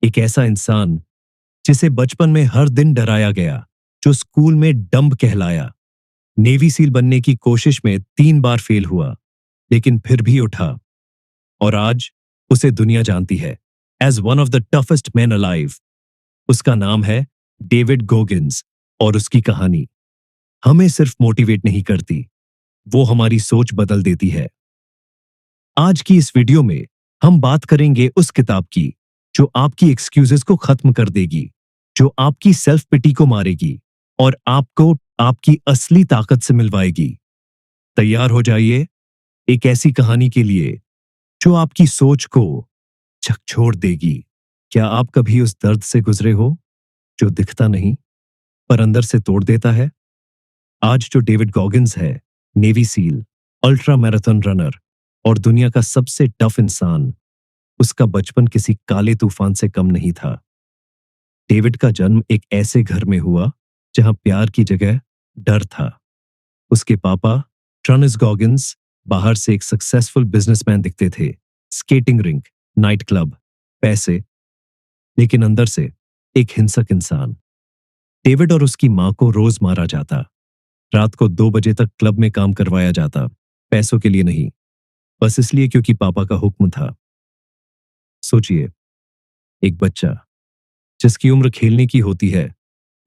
एक ऐसा इंसान जिसे बचपन में हर दिन डराया गया, जो स्कूल में डम्ब कहलाया, नेवी सील बनने की कोशिश में 3 बार फेल हुआ, लेकिन फिर भी उठा, और आज उसे दुनिया जानती है as one of the toughest man alive. उसका नाम है डेविड गोगिंस, और उसकी कहानी हमें सिर्फ मोटिवेट नहीं करती, वो हमारी सोच बदल देती है। आज की इस वीडियो में हम बात करेंगे उस किताब की जो आपकी एक्सक्यूजेस को खत्म कर देगी, जो आपकी सेल्फ पिटी को मारेगी और आपको आपकी असली ताकत से मिलवाएगी। तैयार हो जाइए एक ऐसी कहानी के लिए जो आपकी सोच को झकझोर देगी। क्या आप कभी उस दर्द से गुजरे हो जो दिखता नहीं पर अंदर से तोड़ देता है? आज जो डेविड गॉगिंस है, navy seal, ultra marathon runner और दुनिया का सबसे टफ इंसान, उसका बचपन किसी काले तूफान से कम नहीं था। डेविड का जन्म एक ऐसे घर में हुआ जहां प्यार की जगह डर था। उसके पापा ट्रनिस गॉगिंस बाहर से एक सक्सेसफुल बिजनेसमैन दिखते थे, स्केटिंग रिंक, नाइट क्लब, पैसे, लेकिन अंदर से एक हिंसक इंसान। डेविड और उसकी मां को रोज मारा जाता, रात को 2 बजे तक क्लब में काम करवाया जाता, पैसों के लिए नहीं, बस इसलिए क्योंकि पापा का हुक्म था। सोचिए, एक बच्चा जिसकी उम्र खेलने की होती है,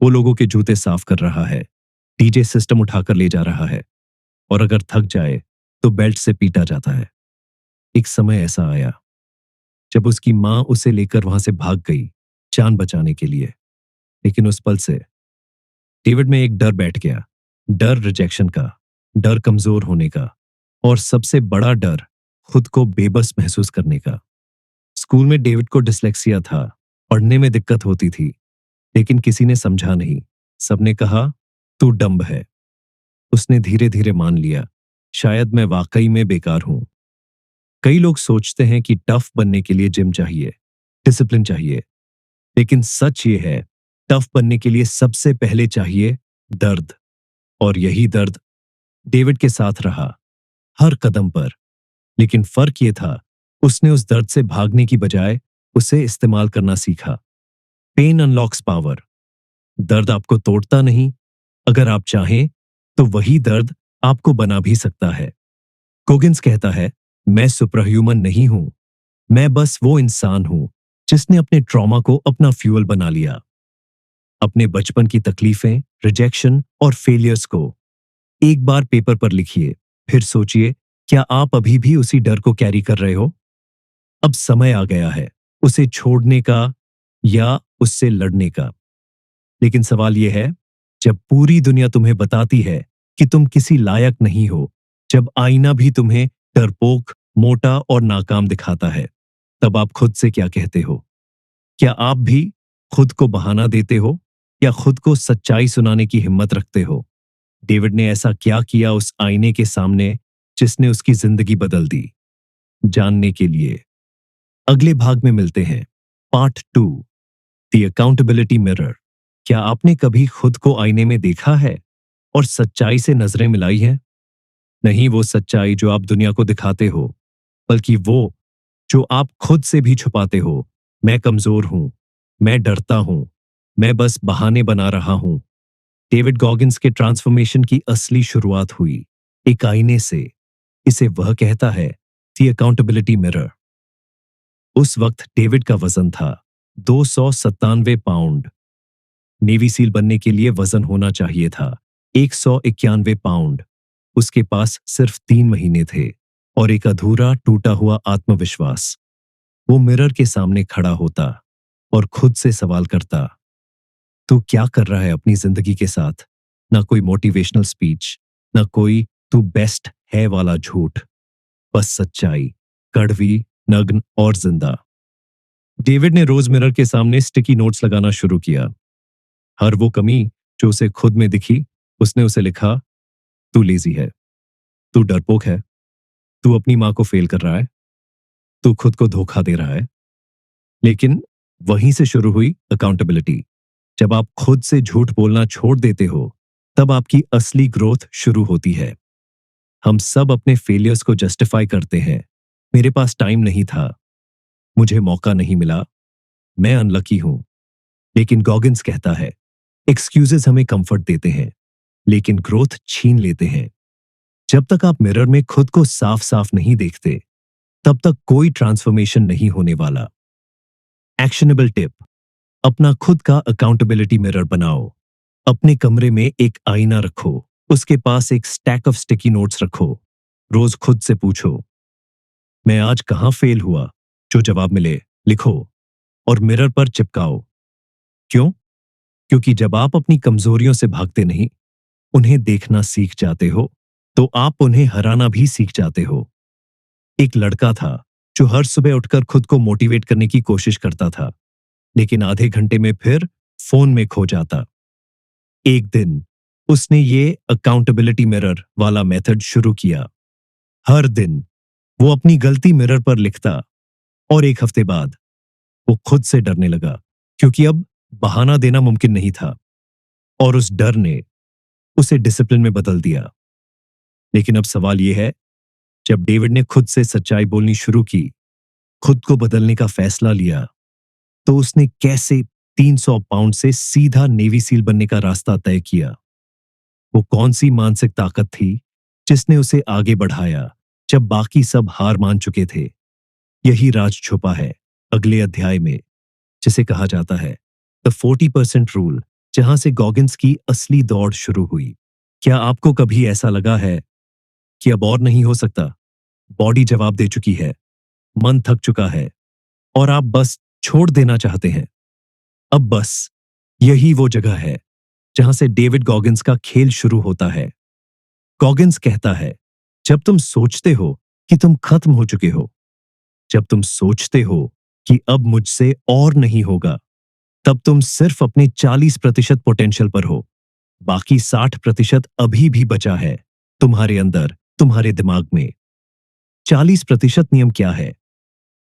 वो लोगों के जूते साफ कर रहा है, डीजे सिस्टम उठाकर ले जा रहा है, और अगर थक जाए तो बेल्ट से पीटा जाता है। एक समय ऐसा आया जब उसकी मां उसे लेकर वहां से भाग गई, जान बचाने के लिए। लेकिन उस पल से डेविड में एक डर बैठ गया, डर रिजेक्शन का, डर कमजोर होने का, और सबसे बड़ा डर खुद को बेबस महसूस करने का। स्कूल में डेविड को डिसलेक्सिया था, पढ़ने में दिक्कत होती थी, लेकिन किसी ने समझा नहीं। सबने कहा तू डम्ब है। उसने धीरे धीरे मान लिया, शायद मैं वाकई में बेकार हूं। कई लोग सोचते हैं कि टफ बनने के लिए जिम चाहिए, डिसिप्लिन चाहिए, लेकिन सच ये है, टफ बनने के लिए सबसे पहले चाहिए दर्द। और यही दर्द डेविड के साथ रहा, हर कदम पर। लेकिन फर्क ये था, उसने उस दर्द से भागने की बजाय उसे इस्तेमाल करना सीखा। Pain unlocks power. दर्द आपको तोड़ता नहीं, अगर आप चाहें तो वही दर्द आपको बना भी सकता है। कोगिंस कहता है, मैं सुपर ह्यूमन नहीं हूं, मैं बस वो इंसान हूं जिसने अपने ट्रॉमा को अपना फ्यूल बना लिया। अपने बचपन की तकलीफें, रिजेक्शन और फेलियर्स को एक बार पेपर पर लिखिए, फिर सोचिए, क्या आप अभी भी उसी डर को कैरी कर रहे हो? अब समय आ गया है उसे छोड़ने का या उससे लड़ने का। लेकिन सवाल यह है, जब पूरी दुनिया तुम्हें बताती है कि तुम किसी लायक नहीं हो, जब आईना भी तुम्हें डरपोक, मोटा और नाकाम दिखाता है, तब आप खुद से क्या कहते हो? क्या आप भी खुद को बहाना देते हो या खुद को सच्चाई सुनाने की हिम्मत रखते हो? डेविड ने ऐसा क्या किया उस आईने के सामने जिसने उसकी जिंदगी बदल दी? जानने के लिए अगले भाग में मिलते हैं। Part 2, the accountability mirror. क्या आपने कभी खुद को आईने में देखा है और सच्चाई से नजरें मिलाई हैं? नहीं वो सच्चाई जो आप दुनिया को दिखाते हो, बल्कि वो जो आप खुद से भी छुपाते हो। मैं कमजोर हूं, मैं डरता हूं, मैं बस बहाने बना रहा हूं। डेविड गॉगिंस के ट्रांसफॉर्मेशन की असली शुरुआत हुई एक आईने से। इसे वह कहता है द अकाउंटेबिलिटी मिरर। उस वक्त डेविड का वजन था 297 पाउंड। नेवी सील बनने के लिए वजन होना चाहिए था 191 पाउंड। उसके पास सिर्फ 3 महीने थे और एक अधूरा टूटा हुआ आत्मविश्वास। वो मिरर के सामने खड़ा होता और खुद से सवाल करता, तू क्या कर रहा है अपनी जिंदगी के साथ? ना कोई मोटिवेशनल स्पीच, ना कोई तू बेस्ट है वाला झूठ, बस सच्चाई, कड़वी, नग्न और जिंदा। डेविड ने रोज मिरर के सामने स्टिकी नोट्स लगाना शुरू किया। हर वो कमी जो उसे खुद में दिखी, उसने उसे लिखा, तू लेजी है, तू डरपोक है, तू अपनी मां को फेल कर रहा है, तू खुद को धोखा दे रहा है। लेकिन वहीं से शुरू हुई अकाउंटेबिलिटी। जब आप खुद से झूठ बोलना छोड़ देते हो, तब आपकी असली ग्रोथ शुरू होती है। हम सब अपने फेलियर्स को जस्टिफाई करते हैं। मेरे पास टाइम नहीं था, मुझे मौका नहीं मिला, मैं अनलकी हूं। लेकिन गॉगिंस कहता है, एक्सक्यूजेस हमें कंफर्ट देते हैं, लेकिन ग्रोथ छीन लेते हैं। जब तक आप मिरर में खुद को साफ साफ नहीं देखते, तब तक कोई ट्रांसफॉर्मेशन नहीं होने वाला। एक्शनेबल टिप, अपना खुद का अकाउंटेबिलिटी मिरर बनाओ। अपने कमरे में एक आईना रखो, उसके पास एक स्टैक ऑफ स्टिकी नोट्स रखो। रोज खुद से पूछो, मैं आज कहां फेल हुआ? जो जवाब मिले लिखो और मिरर पर चिपकाओ। क्यों? क्योंकि जब आप अपनी कमजोरियों से भागते नहीं, उन्हें देखना सीख जाते हो, तो आप उन्हें हराना भी सीख जाते हो। एक लड़का था जो हर सुबह उठकर खुद को मोटिवेट करने की कोशिश करता था, लेकिन आधे घंटे में फिर फोन में खो जाता। एक दिन उसने ये अकाउंटेबिलिटी मिरर वाला मेथड शुरू किया। हर दिन वो अपनी गलती मिरर पर लिखता और एक हफ्ते बाद वो खुद से डरने लगा, क्योंकि अब बहाना देना मुमकिन नहीं था और उस डर ने उसे डिसिप्लिन में बदल दिया। लेकिन अब सवाल यह है, जब डेविड ने खुद से सच्चाई बोलनी शुरू की, खुद को बदलने का फैसला लिया, तो उसने कैसे 300 पाउंड से सीधा नेवी सील बनने का रास्ता तय किया? वो कौन सी मानसिक ताकत थी जिसने उसे आगे बढ़ाया जब बाकी सब हार मान चुके थे? यही राज छुपा है अगले अध्याय में, जिसे कहा जाता है द 40% रूल, जहां से गॉगिंस की असली दौड़ शुरू हुई। क्या आपको कभी ऐसा लगा है कि अब और नहीं हो सकता? बॉडी जवाब दे चुकी है, मन थक चुका है और आप बस छोड़ देना चाहते हैं? अब बस यही वो जगह है जहां से डेविड गॉगिंस का खेल शुरू होता है। गॉगिंस कहता है, जब तुम सोचते हो कि तुम खत्म हो चुके हो, जब तुम सोचते हो कि अब मुझसे और नहीं होगा, तब तुम सिर्फ अपने 40% पोटेंशियल पर हो। बाकी 60% अभी भी बचा है, तुम्हारे अंदर, तुम्हारे दिमाग में। 40% नियम क्या है?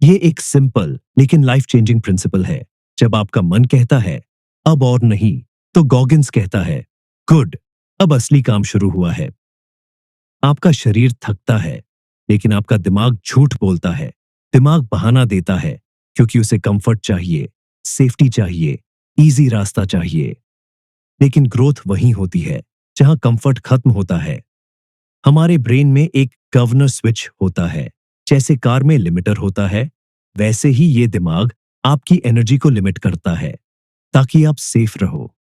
ये एक सिंपल लेकिन लाइफ चेंजिंग प्रिंसिपल है। जब आपका मन कहता है अब और नहीं, तो गॉगिंस कहता है गुड, अब असली काम शुरू हुआ है। आपका शरीर थकता है, लेकिन आपका दिमाग झूठ बोलता है। दिमाग बहाना देता है, क्योंकि उसे कंफर्ट चाहिए, सेफ्टी चाहिए, इजी रास्ता चाहिए। लेकिन ग्रोथ वहीं होती है जहां कंफर्ट खत्म होता है। हमारे ब्रेन में एक गवर्नर स्विच होता है। जैसे कार में लिमिटर होता है, वैसे ही ये दिमाग आपकी एनर्जी को लिमिट करता है, ताकि आप सेफ रहो।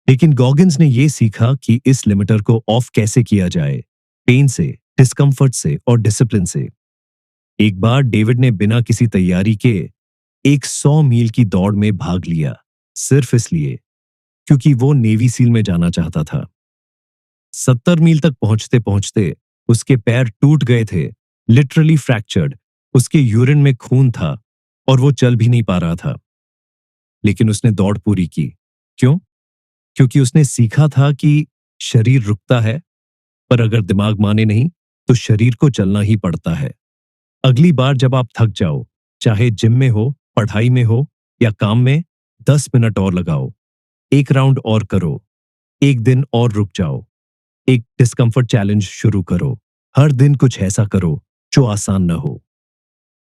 लेकिन गॉगिंस ने यह सीखा कि इस लिमिटर को ऑफ कैसे किया जाए, पेन से, डिस्कंफर्ट से और डिसिप्लिन से। एक बार डेविड ने बिना किसी तैयारी के एक 100 मील की दौड़ में भाग लिया, सिर्फ इसलिए क्योंकि वो नेवी सील में जाना चाहता था। 70 मील तक पहुंचते पहुंचते उसके पैर टूट गए थे, लिटरली फ्रैक्चर्ड। उसके यूरिन में खून था और वो चल भी नहीं पा रहा था। लेकिन उसने दौड़ पूरी की। क्यों? क्योंकि उसने सीखा था कि शरीर रुकता है, पर अगर दिमाग माने नहीं, तो शरीर को चलना ही पड़ता है। अगली बार जब आप थक जाओ, चाहे जिम में हो, पढ़ाई में हो या काम में, 10 मिनट और लगाओ, एक राउंड और करो, एक दिन और रुक जाओ, एक डिस्कंफर्ट चैलेंज शुरू करो। हर दिन कुछ ऐसा करो जो आसान न हो।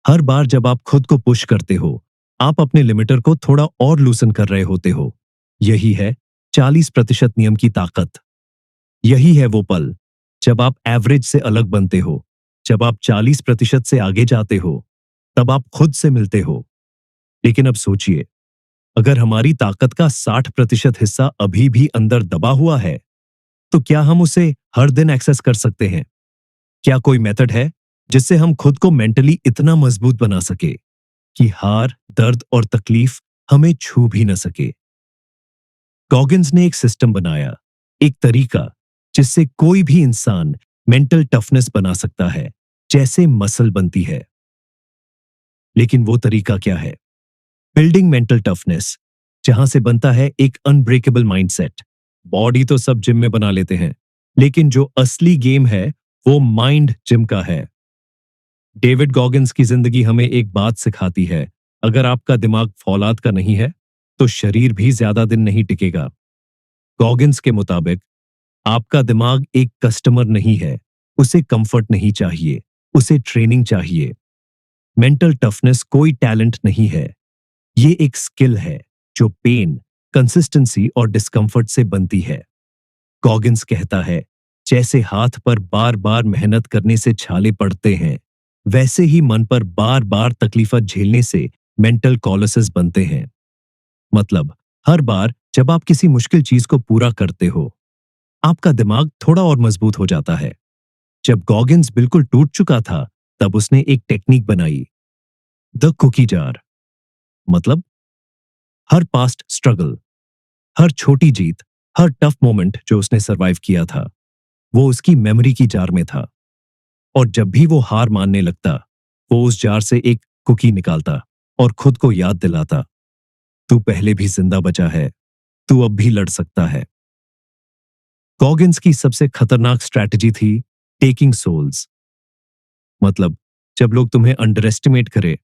हर बार जब आप खुद को पुश करते हो, आप अपने लिमिटर को थोड़ा और लूसन कर रहे होते हो। यही है 40% नियम की ताकत। यही है वो पल जब आप एवरेज से अलग बनते हो। जब आप 40% से आगे जाते हो, तब आप खुद से मिलते हो। लेकिन अब सोचिए, अगर हमारी ताकत का 60% हिस्सा अभी भी अंदर दबा हुआ है, तो क्या हम उसे हर दिन एक्सेस कर सकते हैं? क्या कोई मेथड है जिससे हम खुद को मेंटली इतना मजबूत बना सके कि हार, दर्द और तकलीफ हमें छू भी न सके? गॉगिंस ने एक सिस्टम बनाया, एक तरीका जिससे कोई भी इंसान मेंटल टफनेस बना सकता है, जैसे मसल बनती है। लेकिन वो तरीका क्या है? बिल्डिंग मेंटल टफनेस, जहां से बनता है एक अनब्रेकेबल माइंडसेट। बॉडी तो सब जिम में बना लेते हैं, लेकिन जो असली गेम है, वो माइंड जिम का है। डेविड गॉगिंस की जिंदगी हमें एक बात सिखाती है, अगर आपका दिमाग फौलाद का नहीं है, तो शरीर भी ज्यादा दिन नहीं टिकेगा। गॉगिंस के मुताबिक, आपका दिमाग एक कस्टमर नहीं है, उसे कंफर्ट नहीं चाहिए, उसे ट्रेनिंग चाहिए। मेंटल टफनेस कोई टैलेंट नहीं है, ये एक स्किल है जो पेन, कंसिस्टेंसी और डिस्कंफर्ट से बनती है। गॉगिंस कहता है, जैसे हाथ पर बार बार मेहनत करने से छाले पड़ते हैं, वैसे ही मन पर बार बार तकलीफत झेलने से मेंटल कॉलसेस बनते हैं। मतलब, हर बार जब आप किसी मुश्किल चीज को पूरा करते हो, आपका दिमाग थोड़ा और मजबूत हो जाता है। जब गॉगिंस बिल्कुल टूट चुका था, तब उसने एक टेक्निक बनाई, द कुकी जार। मतलब, हर पास्ट स्ट्रगल, हर छोटी जीत, हर टफ मोमेंट जो उसने सरवाइव किया था, वो उसकी मेमोरी की जार में था। और जब भी वो हार मानने लगता, वो उस जार से एक कुकी निकालता और खुद को याद दिलाता, तू पहले भी जिंदा बचा है, तू अब भी लड़ सकता है। गॉगिंस की सबसे खतरनाक स्ट्रैटेजी थी टेकिंग सोल्स। मतलब, जब लोग तुम्हें अंडर एस्टिमेट करें,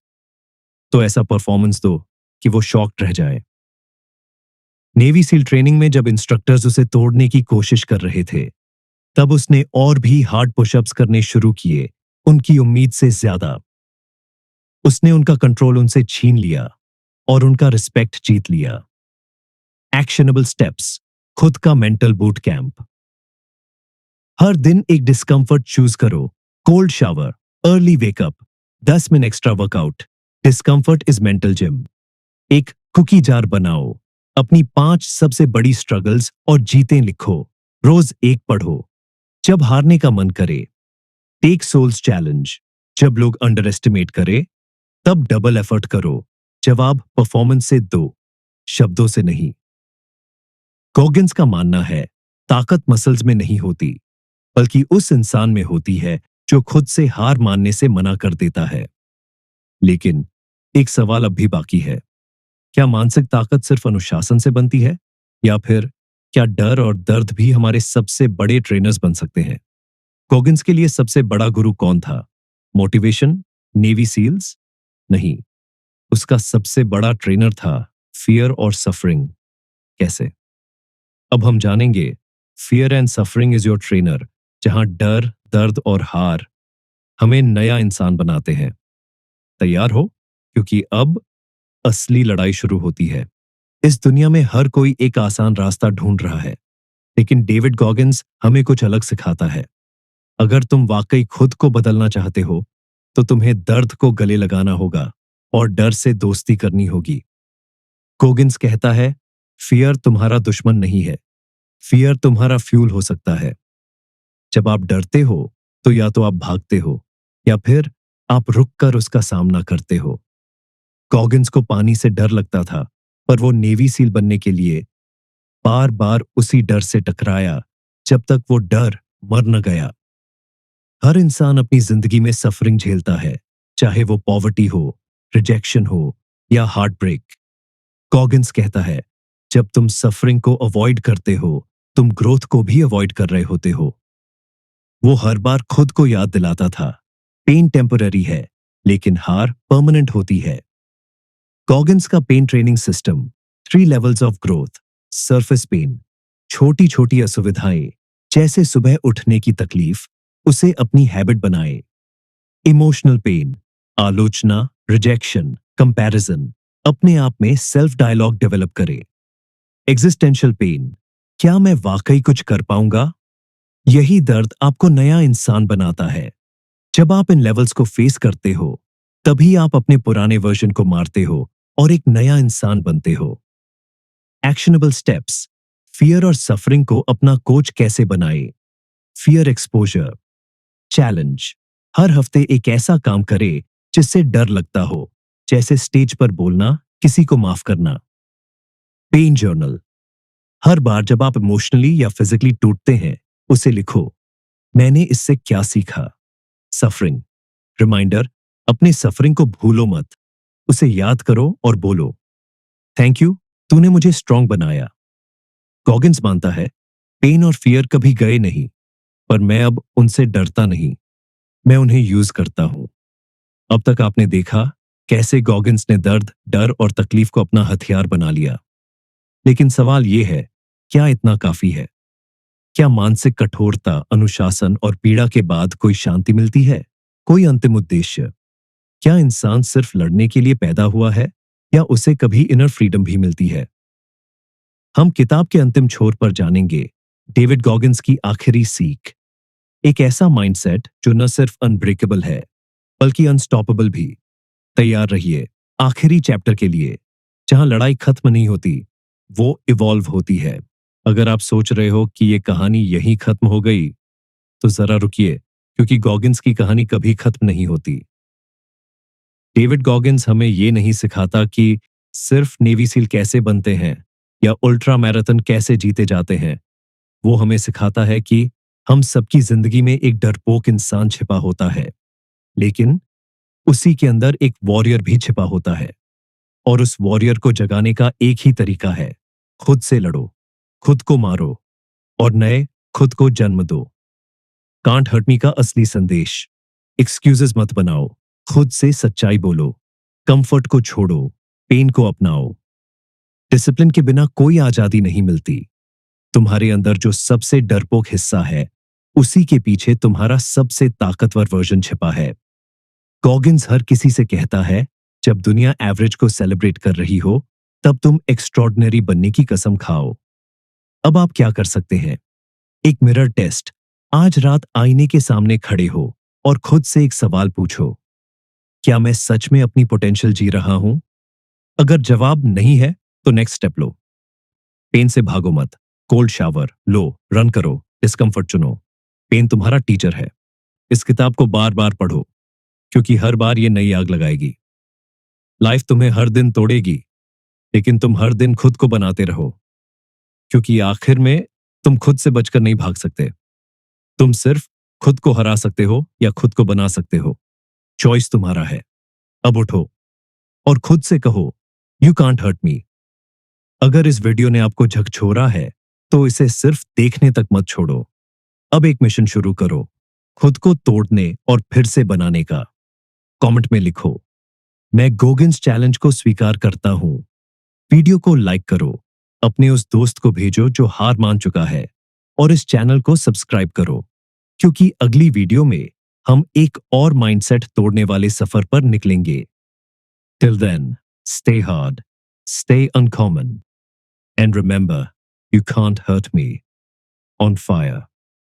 तो ऐसा परफॉर्मेंस दो कि वो शॉक्ड रह जाए। नेवी सील ट्रेनिंग में जब इंस्ट्रक्टर्स उसे तोड़ने की कोशिश कर रहे थे, तब उसने और भी हार्ड पुशअप्स करने शुरू किए, उनकी उम्मीद से ज्यादा। उसने उनका कंट्रोल उनसे छीन लिया और उनका रिस्पेक्ट जीत लिया। एक्शनेबल स्टेप्स, खुद का मेंटल बूट कैंप। हर दिन एक डिस्कंफर्ट चूज करो। Cold shower, early wake up, 10 minute extra workout. Discomfort is mental gym. एक कुकी जार बनाओ। अपनी 5 सबसे बड़ी स्ट्रगल्स और जीतें लिखो। रोज एक पढ़ो। जब हारने का मन करे, टेक सोल्स चैलेंज। जब लोग अंडर एस्टिमेट करे, तब डबल एफर्ट करो। जवाब परफॉर्मेंस से दो, शब्दों से नहीं। गॉगिंस का मानना है, ताकत मसल्स में नहीं होती, बल्कि उस इंसान में होती है जो खुद से हार मानने से मना कर देता है। लेकिन एक सवाल अब भी बाकी है, क्या मानसिक ताकत सिर्फ अनुशासन से बनती है, या फिर क्या डर और दर्द भी हमारे सबसे बड़े ट्रेनर्स बन सकते हैं? गॉगिंस के लिए सबसे बड़ा गुरु कौन था? Motivation, navy seals? नहीं, उसका सबसे बड़ा ट्रेनर था फियर और सफरिंग। कैसे? अब हम जानेंगे। Fear and suffering is your trainer, जहां डर, दर्द और हार हमें नया इंसान बनाते हैं। तैयार हो, क्योंकि अब असली लड़ाई शुरू होती है। इस दुनिया में हर कोई एक आसान रास्ता ढूंढ रहा है, लेकिन डेविड गॉगिंस हमें कुछ अलग सिखाता है। अगर तुम वाकई खुद को बदलना चाहते हो, तो तुम्हें दर्द को गले लगाना होगा और डर से दोस्ती करनी होगी। गॉगिंस कहता है, फियर तुम्हारा दुश्मन नहीं है, फियर तुम्हारा फ्यूल हो सकता है। जब आप डरते हो, तो या तो आप भागते हो, या फिर आप रुककर उसका सामना करते हो। गॉगिंस को पानी से डर लगता था, पर वो नेवी सील बनने के लिए बार बार उसी डर से टकराया, जब तक वो डर मर न गया। हर इंसान अपनी जिंदगी में सफरिंग झेलता है, चाहे वो पॉवर्टी हो, रिजेक्शन हो या हार्ट ब्रेक। गॉगिंस कहता है, जब तुम सफरिंग को अवॉइड करते हो, तुम ग्रोथ को भी अवॉइड कर रहे होते हो। वो हर बार खुद को याद दिलाता था, पेन टेम्पररी है, लेकिन हार परमानेंट होती है। गॉगिंस का pain training system, 3 levels of growth. Surface pain, छोटी छोटी असुविधाएं, जैसे सुबह उठने की तकलीफ, उसे अपनी हैबिट बनाए। इमोशनल पेन, आलोचना, रिजेक्शन, कंपैरिजन, अपने आप में सेल्फ डायलॉग डेवलप करे। एग्जिस्टेंशियल पेन, क्या मैं वाकई कुछ कर पाऊंगा? यही दर्द आपको नया इंसान बनाता है। जब आप इन लेवल्स को फेस करते हो, तभी आप अपने पुराने वर्जन को मारते हो और एक नया इंसान बनते हो। एक्शनेबल स्टेप्स, फियर और सफरिंग को अपना कोच कैसे बनाए। फियर एक्सपोजर चैलेंज, हर हफ्ते एक ऐसा काम करे जिससे डर लगता हो, जैसे स्टेज पर बोलना, किसी को माफ करना। पेन जर्नल, हर बार जब आप इमोशनली या फिजिकली टूटते हैं, उसे लिखो, मैंने इससे क्या सीखा। सफरिंग रिमाइंडर, अपने सफरिंग को भूलो मत, उसे याद करो और बोलो, थैंक यू, तूने मुझे स्ट्रांग बनाया। गॉगिंस मानता है, पेन और फियर कभी गए नहीं, पर मैं अब उनसे डरता नहीं, मैं उन्हें यूज करता हूं। अब तक आपने देखा कैसे गॉगिंस ने दर्द, डर और तकलीफ को अपना हथियार बना लिया। लेकिन सवाल यह है, क्या इतना काफी है? क्या मानसिक कठोरता, अनुशासन और पीड़ा के बाद कोई शांति मिलती है? कोई अंतिम उद्देश्य? क्या इंसान सिर्फ लड़ने के लिए पैदा हुआ है, या उसे कभी इनर फ्रीडम भी मिलती है। हम किताब के अंतिम छोर पर जानेंगे डेविड गॉगिंस की आखिरी सीख, एक ऐसा माइंडसेट जो न सिर्फ अनब्रेकेबल है बल्कि अनस्टॉपेबल भी। तैयार रहिए आखिरी चैप्टर के लिए, जहां लड़ाई खत्म नहीं होती, वो इवॉल्व होती है। अगर आप सोच रहे हो कि ये कहानी यहीं खत्म हो गई, तो जरा रुकिए, क्योंकि गॉगिंस की कहानी कभी खत्म नहीं होती। डेविड गॉगिंस हमें ये नहीं सिखाता कि सिर्फ नेवी सील कैसे बनते हैं या अल्ट्रा मैराथन कैसे जीते जाते हैं। वो हमें सिखाता है कि हम सबकी जिंदगी में एक डरपोक इंसान छिपा होता है, लेकिन उसी के अंदर एक वॉरियर भी छिपा होता है। और उस वॉरियर को जगाने का एक ही तरीका है, खुद से लड़ो, खुद को मारो और नए खुद को जन्म दो। कांट हर्ट मी का असली संदेश, एक्सक्यूजेस मत बनाओ, खुद से सच्चाई बोलो, कंफर्ट को छोड़ो, पेन को अपनाओ। डिसिप्लिन के बिना कोई आजादी नहीं मिलती। तुम्हारे अंदर जो सबसे डरपोक हिस्सा है, उसी के पीछे तुम्हारा सबसे ताकतवर वर्जन छिपा है। गॉगिंस हर किसी से कहता है, जब दुनिया एवरेज को सेलिब्रेट कर रही हो, तब तुम एक्स्ट्रॉर्डिनरी बनने की कसम खाओ। अब आप क्या कर सकते हैं? एक मिरर टेस्ट। आज रात आईने के सामने खड़े हो और खुद से एक सवाल पूछो, क्या मैं सच में अपनी पोटेंशियल जी रहा हूं? अगर जवाब नहीं है, तो नेक्स्ट स्टेप लो। पेन से भागो मत। कोल्ड शावर लो, रन करो, डिस्कंफर्ट चुनो। पेन तुम्हारा टीचर है। इस किताब को बार बार पढ़ो, क्योंकि हर बार ये नई आग लगाएगी। लाइफ तुम्हें हर दिन तोड़ेगी, लेकिन तुम हर दिन खुद को बनाते रहो, क्योंकि आखिर में तुम खुद से बचकर नहीं भाग सकते। तुम सिर्फ खुद को हरा सकते हो या खुद को बना सकते हो। चॉइस तुम्हारा है। अब उठो और खुद से कहो, यू कांट हर्ट मी। अगर इस वीडियो ने आपको झकझोरा है, तो इसे सिर्फ देखने तक मत छोड़ो। अब एक मिशन शुरू करो, खुद को तोड़ने और फिर से बनाने का। कमेंट में लिखो, मैं गोगिंस चैलेंज को स्वीकार करता हूं। वीडियो को लाइक करो, अपने उस दोस्त को भेजो जो हार मान चुका है, और इस चैनल को सब्सक्राइब करो, क्योंकि अगली वीडियो में हम एक और माइंडसेट तोड़ने वाले सफर पर निकलेंगे। Till then, stay hard, stay uncommon, and remember, you can't hurt me. On fire.